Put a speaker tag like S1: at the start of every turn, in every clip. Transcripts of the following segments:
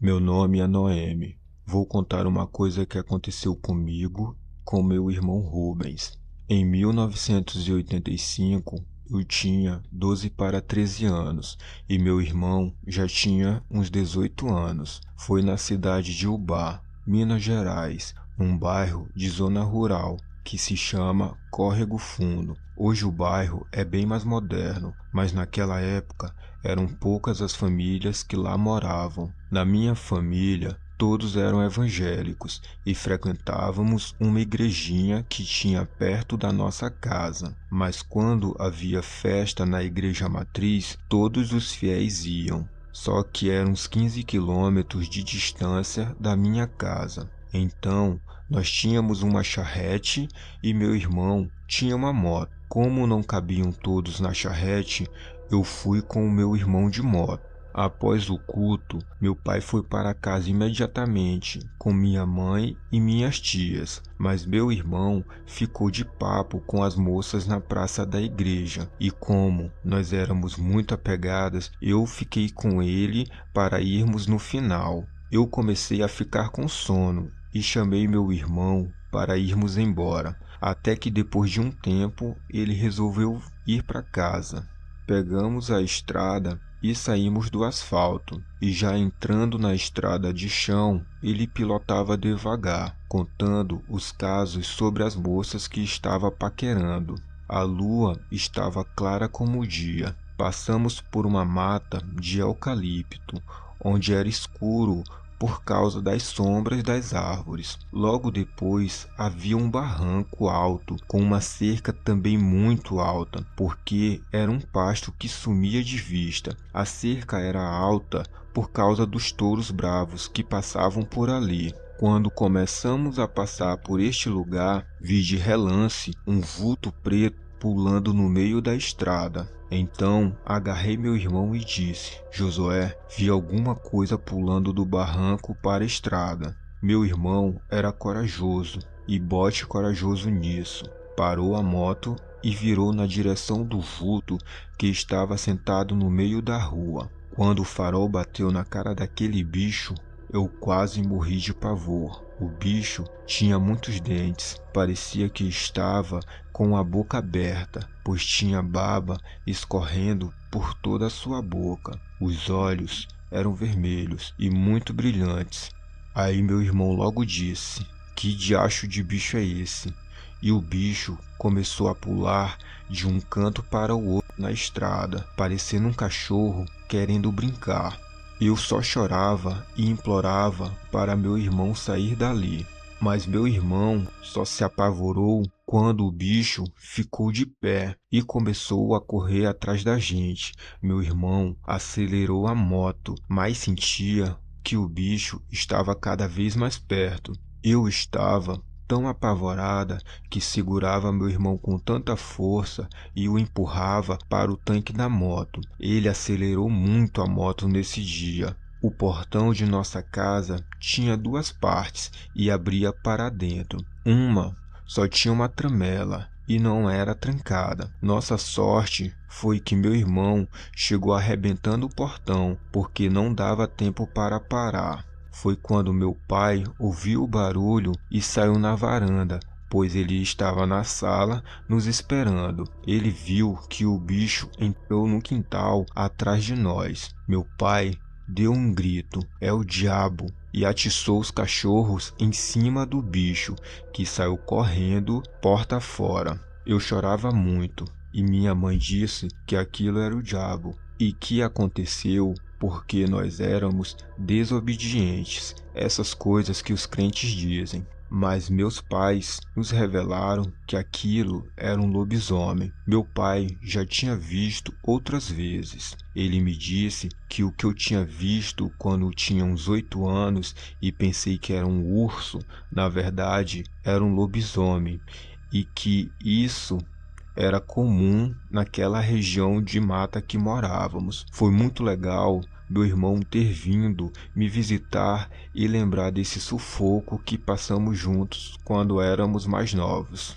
S1: Meu nome é Noemi. Vou contar uma coisa que aconteceu comigo com meu irmão Rubens. Em 1985, eu tinha 12 para 13 anos e meu irmão já tinha uns 18 anos. Foi na cidade de Ubá, Minas Gerais, num bairro de zona rural que se chama Córrego Fundo. Hoje o bairro é bem mais moderno, mas naquela época eram poucas as famílias que lá moravam. Na minha família, todos eram evangélicos e frequentávamos uma igrejinha que tinha perto da nossa casa. Mas quando havia festa na igreja matriz, todos os fiéis iam. Só que eram uns 15 quilômetros de distância da minha casa. Então, nós tínhamos uma charrete e meu irmão tinha uma moto. Como não cabiam todos na charrete, eu fui com o meu irmão de moto. Após o culto, meu pai foi para casa imediatamente com minha mãe e minhas tias, mas meu irmão ficou de papo com as moças na praça da igreja. E como nós éramos muito apegadas, eu fiquei com ele para irmos no final. Eu comecei a ficar com sono e chamei meu irmão para irmos embora, até que depois de um tempo ele resolveu ir para casa. Pegamos a estrada e saímos do asfalto, e já entrando na estrada de chão, ele pilotava devagar, contando os casos sobre as moças que estava paquerando. A lua estava clara como o dia. Passamos por uma mata de eucalipto, onde era escuro por causa das sombras das árvores. Logo depois havia um barranco alto com uma cerca também muito alta, porque era um pasto que sumia de vista. A cerca era alta por causa dos touros bravos que passavam por ali. Quando começamos a passar por este lugar, vi de relance um vulto preto pulando no meio da estrada. Então agarrei meu irmão e disse: Josué, vi alguma coisa pulando do barranco para a estrada. Meu irmão era corajoso, e bote corajoso nisso. Parou a moto e virou na direção do vulto que estava sentado no meio da rua. Quando o farol bateu na cara daquele bicho, eu quase morri de pavor. O bicho tinha muitos dentes, parecia que estava com a boca aberta, pois tinha baba escorrendo por toda a sua boca. Os olhos eram vermelhos e muito brilhantes. Aí meu irmão logo disse: Que diacho de bicho é esse? E o bicho começou a pular de um canto para o outro na estrada, parecendo um cachorro querendo brincar. Eu só chorava e implorava para meu irmão sair dali. Mas meu irmão só se apavorou quando o bicho ficou de pé e começou a correr atrás da gente. Meu irmão acelerou a moto, mas sentia que o bicho estava cada vez mais perto. Eu estava tão apavorada que segurava meu irmão com tanta força e o empurrava para o tanque da moto. Ele acelerou muito a moto nesse dia. O portão de nossa casa tinha duas partes e abria para dentro. Uma só tinha uma tramela e não era trancada. Nossa sorte foi que meu irmão chegou arrebentando o portão, porque não dava tempo para parar. Foi quando meu pai ouviu o barulho e saiu na varanda, pois ele estava na sala nos esperando. Ele viu que o bicho entrou no quintal atrás de nós. Meu pai deu um grito: é o diabo! E atiçou os cachorros em cima do bicho, que saiu correndo porta fora. Eu chorava muito e minha mãe disse que aquilo era o diabo e que aconteceu porque nós éramos desobedientes, essas coisas que os crentes dizem. Mas meus pais nos revelaram que aquilo era um lobisomem. Meu pai já tinha visto outras vezes. Ele me disse que o que eu tinha visto quando eu tinha uns 8 anos e pensei que era um urso, na verdade era um lobisomem, e que isso era comum naquela região de mata que morávamos. Foi muito legal meu irmão ter vindo me visitar e lembrar desse sufoco que passamos juntos quando éramos mais novos.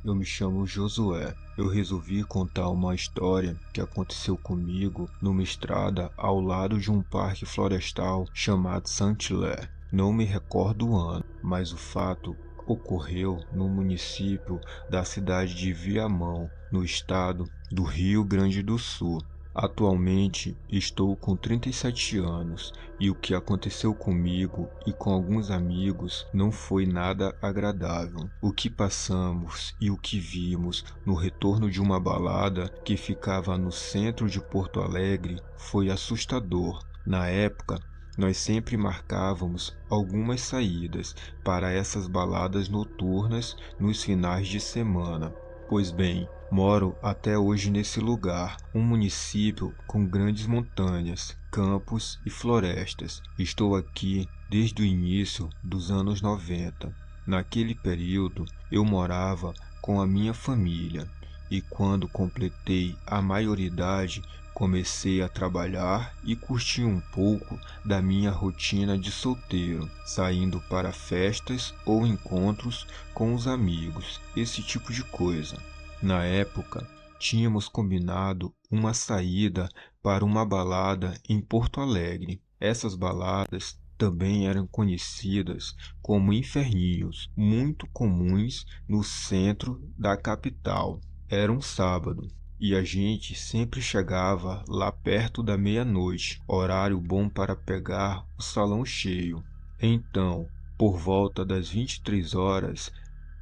S1: eu me chamo Josué. Eu resolvi contar uma história que aconteceu comigo numa estrada ao lado de um parque florestal chamado Saint-Hilaire. Não me recordo o ano, mas o fato ocorreu no município da cidade de Viamão, no estado do Rio Grande do Sul. Atualmente estou com 37 anos e o que aconteceu comigo e com alguns amigos não foi nada agradável. O que passamos e o que vimos no retorno de uma balada que ficava no centro de Porto Alegre foi assustador. Na época, nós sempre marcávamos algumas saídas para essas baladas noturnas nos finais de semana. Pois bem, moro até hoje nesse lugar, um município com grandes montanhas, campos e florestas. Estou aqui desde o início dos anos 90. Naquele período, eu morava com a minha família e quando completei a maioridade, comecei a trabalhar e curtir um pouco da minha rotina de solteiro, saindo para festas ou encontros com os amigos, esse tipo de coisa. Na época, tínhamos combinado uma saída para uma balada em Porto Alegre. Essas baladas também eram conhecidas como inferninhos, muito comuns no centro da capital. Era um sábado e a gente sempre chegava lá perto da meia-noite, horário bom para pegar o salão cheio. Então, por volta das 23 horas,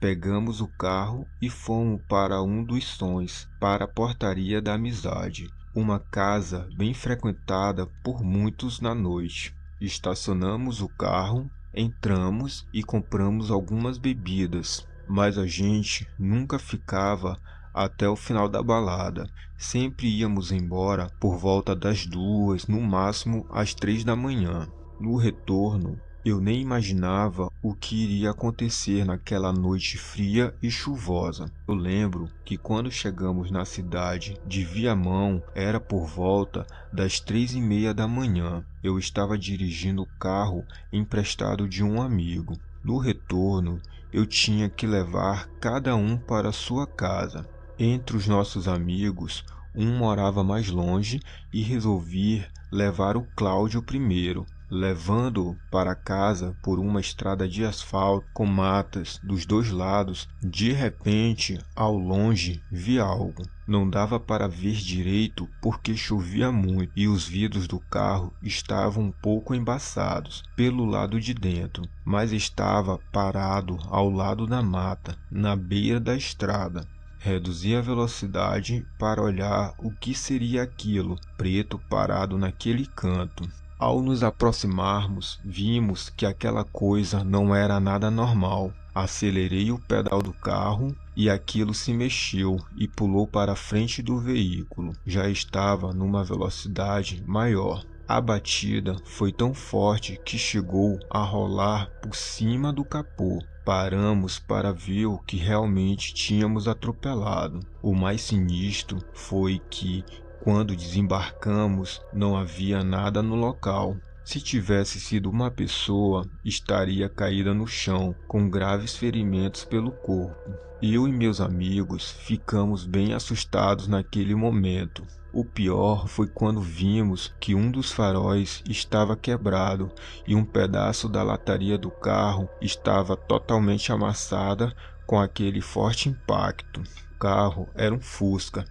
S1: pegamos o carro e fomos para um dos sons, para a Portaria da Amizade, uma casa bem frequentada por muitos na noite. Estacionamos o carro, entramos e compramos algumas bebidas, mas a gente nunca ficava até o final da balada. Sempre íamos embora por volta das 2, no máximo às 3 da manhã. No retorno, eu nem imaginava o que iria acontecer naquela noite fria e chuvosa. Eu lembro que quando chegamos na cidade de Viamão, era por volta das 3:30 da manhã. Eu estava dirigindo o carro emprestado de um amigo. No retorno, eu tinha que levar cada um para sua casa. Entre os nossos amigos, um morava mais longe e resolvi levar o Cláudio primeiro, levando-o para casa por uma estrada de asfalto com matas dos dois lados. De repente, ao longe, vi algo. Não dava para ver direito porque chovia muito e os vidros do carro estavam um pouco embaçados pelo lado de dentro, mas estava parado ao lado da mata, na beira da estrada. Reduzi a velocidade para olhar o que seria aquilo preto parado naquele canto. Ao nos aproximarmos, vimos que aquela coisa não era nada normal. Acelerei o pedal do carro e aquilo se mexeu e pulou para a frente do veículo. Já estava numa velocidade maior. A batida foi tão forte que chegou a rolar por cima do capô. Paramos para ver o que realmente tínhamos atropelado. O mais sinistro foi que, quando desembarcamos, não havia nada no local. Se tivesse sido uma pessoa, estaria caída no chão, com graves ferimentos pelo corpo. Eu e meus amigos ficamos bem assustados naquele momento. O pior foi quando vimos que um dos faróis estava quebrado e um pedaço da lataria do carro estava totalmente amassada com aquele forte impacto. O carro era um Fusca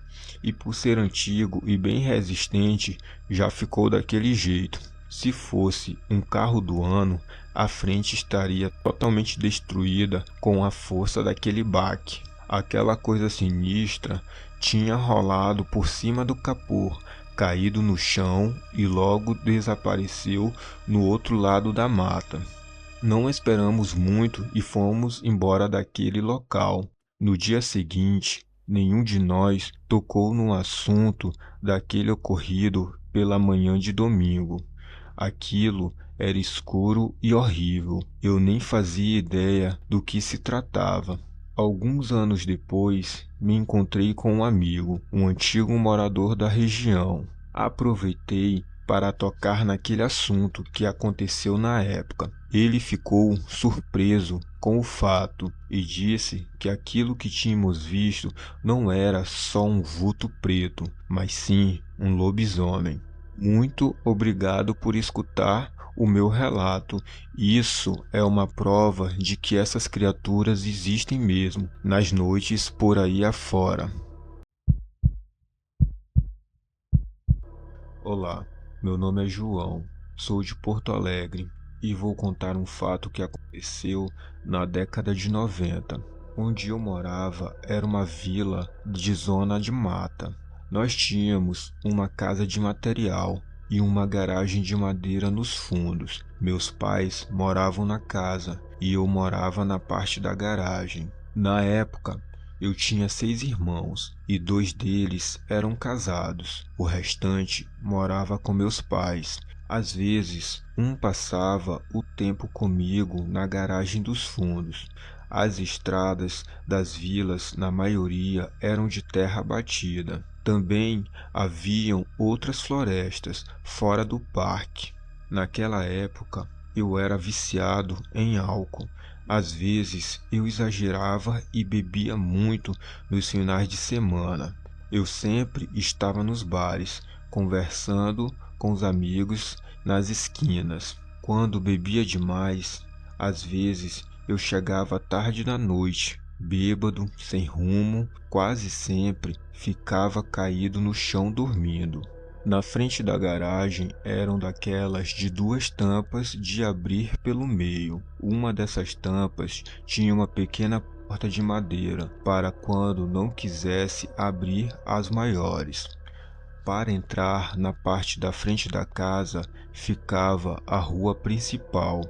S1: e, por ser antigo e bem resistente, já ficou daquele jeito. Se fosse um carro do ano, a frente estaria totalmente destruída com a força daquele baque. Aquela coisa sinistra tinha rolado por cima do capô, caído no chão e logo desapareceu no outro lado da mata. Não esperamos muito e fomos embora daquele local. No dia seguinte, nenhum de nós tocou no assunto daquele ocorrido pela manhã de domingo. Aquilo era escuro e horrível. Eu nem fazia ideia do que se tratava. Alguns anos depois, me encontrei com um amigo, um antigo morador da região. Aproveitei para tocar naquele assunto que aconteceu na época. Ele ficou surpreso com o fato e disse que aquilo que tínhamos visto não era só um vulto preto, mas sim um lobisomem. Muito obrigado por escutar o meu relato. Isso é uma prova de que essas criaturas existem mesmo nas noites por aí afora. Olá, meu nome é João, sou de Porto Alegre e vou contar um fato que aconteceu na década de 90. Onde eu morava era uma vila de zona de mata. Nós tínhamos uma casa de material e uma garagem de madeira nos fundos. Meus pais moravam na casa e eu morava na parte da garagem. Na época, eu tinha 6 irmãos e 2 deles eram casados. O restante morava com meus pais. Às vezes, um passava o tempo comigo na garagem dos fundos. As estradas das vilas, na maioria, eram de terra batida. Também haviam outras florestas fora do parque. Naquela época, eu era viciado em álcool. Às vezes eu exagerava e bebia muito nos finais de semana. Eu sempre estava nos bares, conversando com os amigos nas esquinas. Quando bebia demais, às vezes eu chegava tarde da noite, bêbado, sem rumo, quase sempre ficava caído no chão dormindo. Na frente da garagem eram daquelas de 2 tampas de abrir pelo meio. Uma dessas tampas tinha uma pequena porta de madeira para quando não quisesse abrir as maiores. Para entrar na parte da frente da casa ficava a rua principal.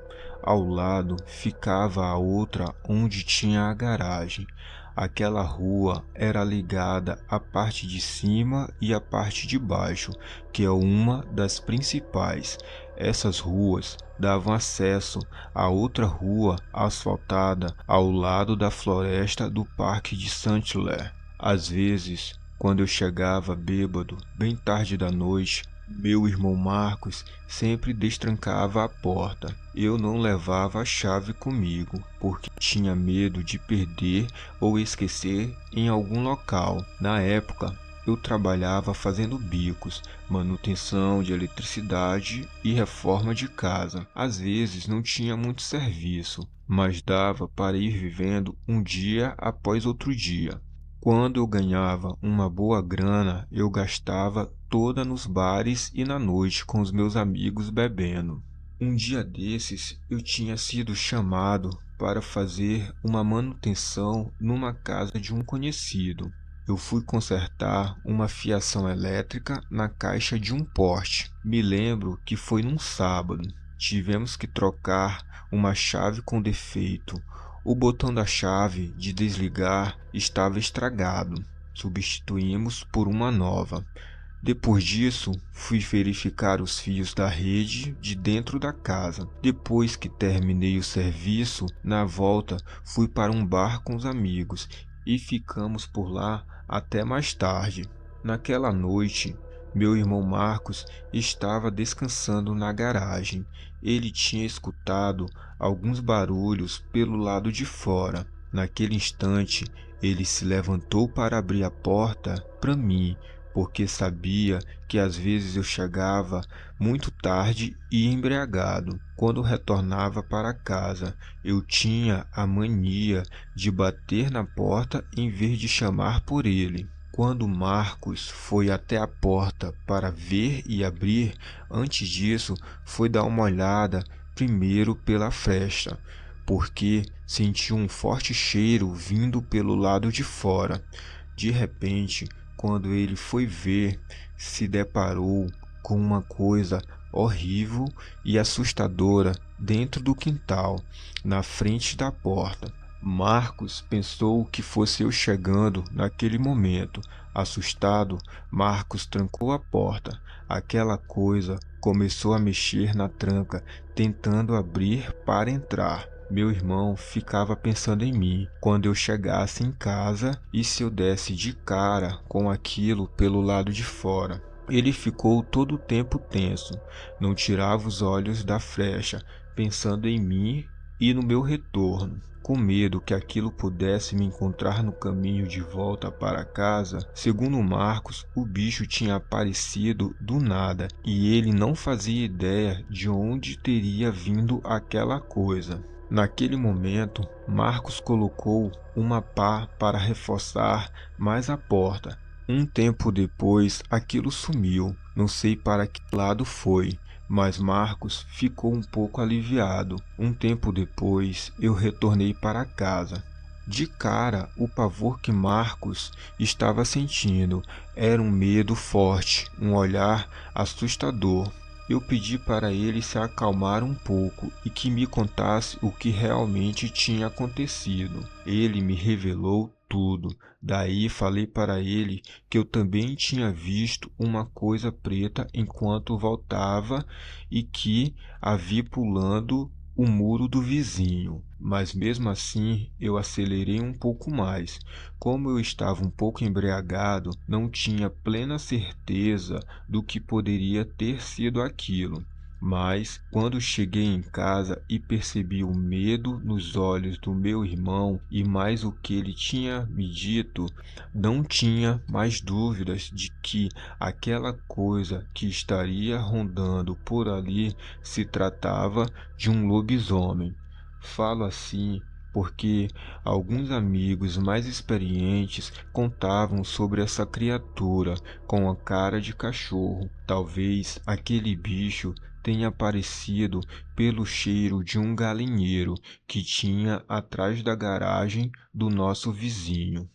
S1: Ao lado ficava a outra onde tinha a garagem. Aquela rua era ligada à parte de cima e à parte de baixo, que é uma das principais. Essas ruas davam acesso a outra rua asfaltada ao lado da floresta do Parque de Saint-Hilaire. Às vezes, quando eu chegava bêbado, bem tarde da noite, meu irmão Marcos sempre destrancava a porta. Eu não levava a chave comigo, porque tinha medo de perder ou esquecer em algum local. Na época, eu trabalhava fazendo bicos, manutenção de eletricidade e reforma de casa. Às vezes não tinha muito serviço, mas dava para ir vivendo um dia após outro dia. Quando eu ganhava uma boa grana, eu gastava toda nos bares e na noite com os meus amigos bebendo. Um dia desses, eu tinha sido chamado para fazer uma manutenção numa casa de um conhecido. Eu fui consertar uma fiação elétrica na caixa de um poste. Me lembro que foi num sábado. Tivemos que trocar uma chave com defeito. O botão da chave de desligar estava estragado. Substituímos por uma nova. Depois disso, fui verificar os fios da rede de dentro da casa. Depois que terminei o serviço, na volta fui para um bar com os amigos e ficamos por lá até mais tarde. Naquela noite, meu irmão Marcos estava descansando na garagem. Ele tinha escutado alguns barulhos pelo lado de fora. Naquele instante, ele se levantou para abrir a porta para mim, porque sabia que às vezes eu chegava muito tarde e embriagado. Quando retornava para casa, eu tinha a mania de bater na porta em vez de chamar por ele. Quando Marcos foi até a porta para ver e abrir, antes disso, foi dar uma olhada primeiro pela fresta, porque sentiu um forte cheiro vindo pelo lado de fora. De repente, quando ele foi ver, se deparou com uma coisa horrível e assustadora dentro do quintal, na frente da porta. Marcos pensou que fosse eu chegando naquele momento. Assustado, Marcos trancou a porta. Aquela coisa começou a mexer na tranca, tentando abrir para entrar. Meu irmão ficava pensando em mim quando eu chegasse em casa e se eu desse de cara com aquilo pelo lado de fora. Ele ficou todo o tempo tenso, não tirava os olhos da frecha, pensando em mim e no meu retorno. Com medo que aquilo pudesse me encontrar no caminho de volta para casa, segundo Marcos, o bicho tinha aparecido do nada e ele não fazia ideia de onde teria vindo aquela coisa. Naquele momento, Marcos colocou uma pá para reforçar mais a porta. Um tempo depois, aquilo sumiu. Não sei para que lado foi, mas Marcos ficou um pouco aliviado. Um tempo depois, eu retornei para casa. De cara, o pavor que Marcos estava sentindo era um medo forte, um olhar assustador. Eu pedi para ele se acalmar um pouco e que me contasse o que realmente tinha acontecido. Ele me revelou tudo. Daí falei para ele que eu também tinha visto uma coisa preta enquanto voltava e que a vi pulando o muro do vizinho. Mas mesmo assim eu acelerei um pouco mais. Como eu estava um pouco embriagado, não tinha plena certeza do que poderia ter sido aquilo. Mas, quando cheguei em casa e percebi o medo nos olhos do meu irmão e mais o que ele tinha me dito, não tinha mais dúvidas de que aquela coisa que estaria rondando por ali se tratava de um lobisomem. Falo assim porque alguns amigos mais experientes contavam sobre essa criatura com a cara de cachorro. Talvez aquele bicho tenha aparecido pelo cheiro de um galinheiro que tinha atrás da garagem do nosso vizinho.